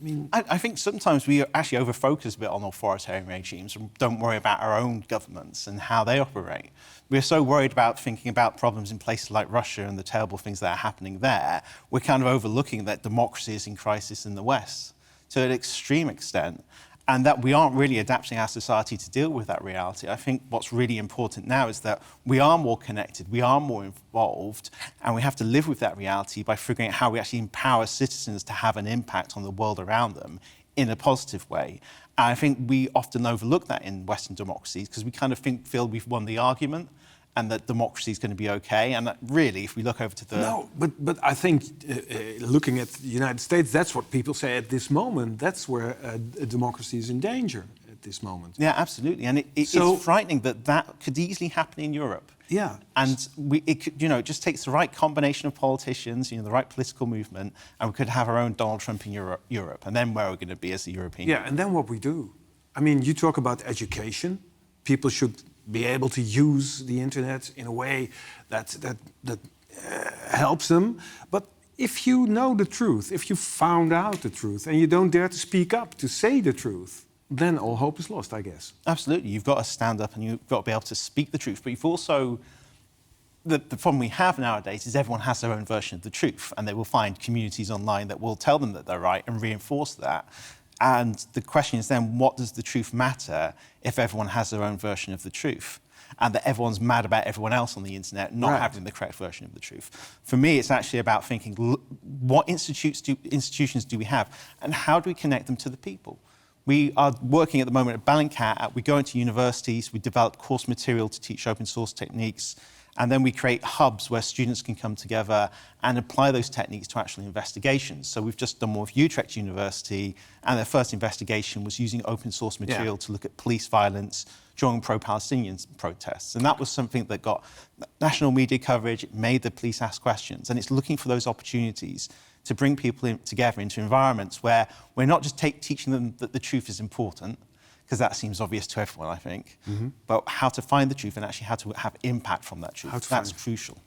I mean, I think sometimes we actually over-focus a bit on authoritarian regimes and don't worry about our own governments and how they operate. We're so worried about thinking about problems in places like Russia and the terrible things that are happening there, we're kind of overlooking that democracy is in crisis in the West to an extreme extent, and that we aren't really adapting our society to deal with that reality. I think what's really important now is that we are more connected, we are more involved, and we have to live with that reality by figuring out how we actually empower citizens to have an impact on the world around them in a positive way. And I think we often overlook that in Western democracies because we kind of feel we've won the argument and that democracy is going to be okay. And that really, if we look over to the... No, but I think looking at the United States, that's what people say at this moment. That's where democracy is in danger at this moment. Yeah, absolutely. And it's frightening that that could easily happen in Europe. Yeah. And it just takes the right combination of politicians, the right political movement, and we could have our own Donald Trump in Europe. And then where are we going to be as a European Union? Yeah, and then what we do. I mean, you talk about education. People should be able to use the internet in a way that helps them. But if you know the truth, if you found out the truth, and you don't dare to speak up to say the truth, then all hope is lost, I guess. Absolutely. You've got to stand up and you've got to be able to speak the truth. But you've also... The problem we have nowadays is everyone has their own version of the truth, and they will find communities online that will tell them that they're right and reinforce that. And the question is then, what does the truth matter if everyone has their own version of the truth? And that everyone's mad about everyone else on the internet not having the correct version of the truth. For me, it's actually about thinking, what institutions do we have, and how do we connect them to the people? We are working at the moment at Bellingcat. We go into universities, we develop course material to teach open source techniques, and then we create hubs where students can come together and apply those techniques to actual investigations. So we've just done one with Utrecht University, and their first investigation was using open source material to look at police violence during pro-Palestinian protests. And that was something that got national media coverage, it made the police ask questions, and it's looking for those opportunities to bring people together into environments where we're not just teaching them that the truth is important, because that seems obvious to everyone, I think, but how to find the truth and actually how to have impact from that truth. That's crucial.